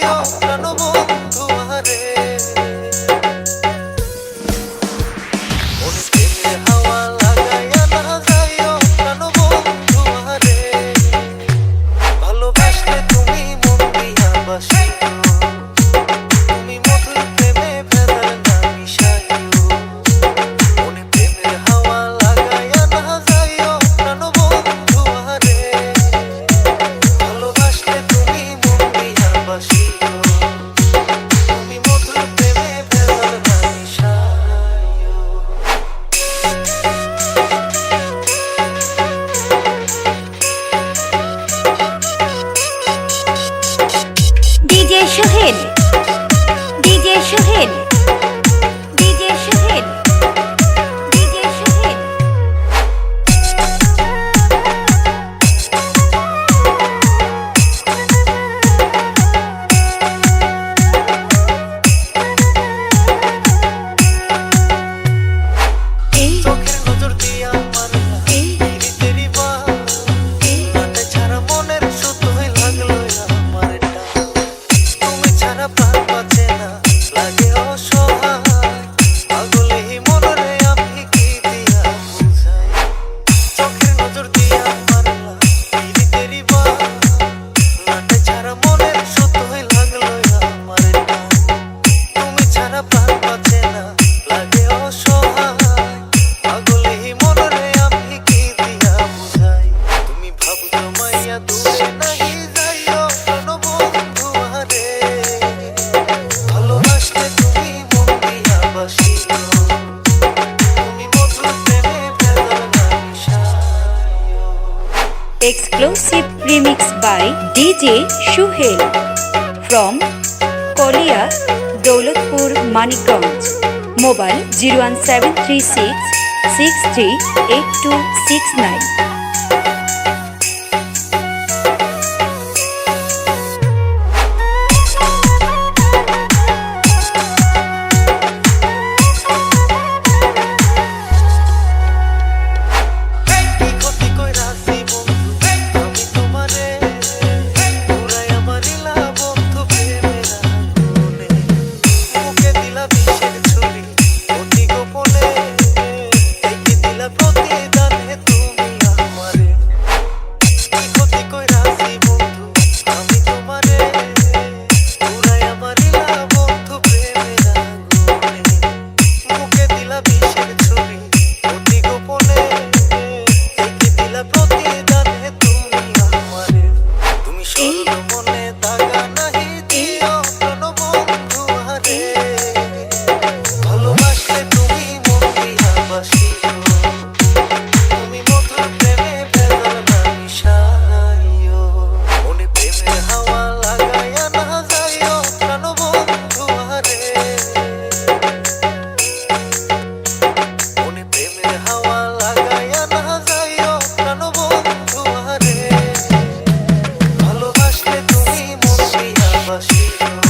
যাইও প্রাণ বন্ধু আরে মনে প্রেমের হাওয়া লাগাইয়া না যাইও প্রাণ বন্ধু আরে ভালোবাসলে তুমি মন দিয়া বাসিও তুমি মধুর প্রেমে ভেজাল না মিশাইও মনে প্রেমের হাওয়া লাগাইয়া না যাইও প্রাণ বন্ধু আরে ভালোবাসলে তুমি মন দিয়া বাসিও তুমি মধুর প্রেমে ভেজাল না মিশাইও DJ Sohel, DJ Sohel, DJ Sohel, DJ Sohel. চোখের নজর দিয়া মারলা তেরি বাত নাটে ছাড়া মনের শুধুই লাগলো আমার টান তুমি ছাড়া প্রাণ বাঁচে না লাগে অসহায় পাগলে মনরে আমি কি দিয়া বুঝাই চোখের নজর দিয়া মারলা তেরি বাত নাটে ছাড়া মনের শুধুই লাগলো আমার টান তুমি ছাড়া প্রাণ বাঁচে না লাগে অসহায় পাগলে মনরে আমি কি দিয়া বুঝাই তুমি ভাবছো মাইয়া দূরে নাহি যাইও প্রাণ বন্ধু আরে ভালোবাসলে তুমি মন দিয়া বাসিও তুমি মধুর প্রেমে ভেজাল না মিশাইও Exclusive remix by DJ Sohail from Kolia, Daulatpur, Manikganj. Mobile 01736 638269. কি ক্ষতি কইরাছি বন্ধু আমি তোমারে পুরাই আমারিলা বন্ধু প্রেমের আগুনে মুখে দিলা বিষের ছুরি অতি গোপনে দেখি দিলা প্রতিদানে তুমি আমারে কি ক্ষতি কইরাছি বন্ধু আমি তোমারে পুরাই আমারিলা বন্ধু প্রেমের আগুনে মুখে দিলা বিষের ছুরি অতি গোপনে দেখি দিলা প্রতিদানে তুমি আমারে তুমি সরল মনে দাগা নাহি দিও প্রাণ বন্ধু আরে ভালোবাসলে তুমি মন দিয়া বাসিও তুমি মধুর প্রেমে ভেজাল না মিশাইও মনে প্রেমের হাওয়া লাগাইয়া না যাইও প্রাণ বন্ধু আরে মনে প্রেমের হাওয়া লাগাইয়া না যাইও প্রাণ বন্ধু আরে ভালোবাসলে তুমি মন দিয়া বাসিও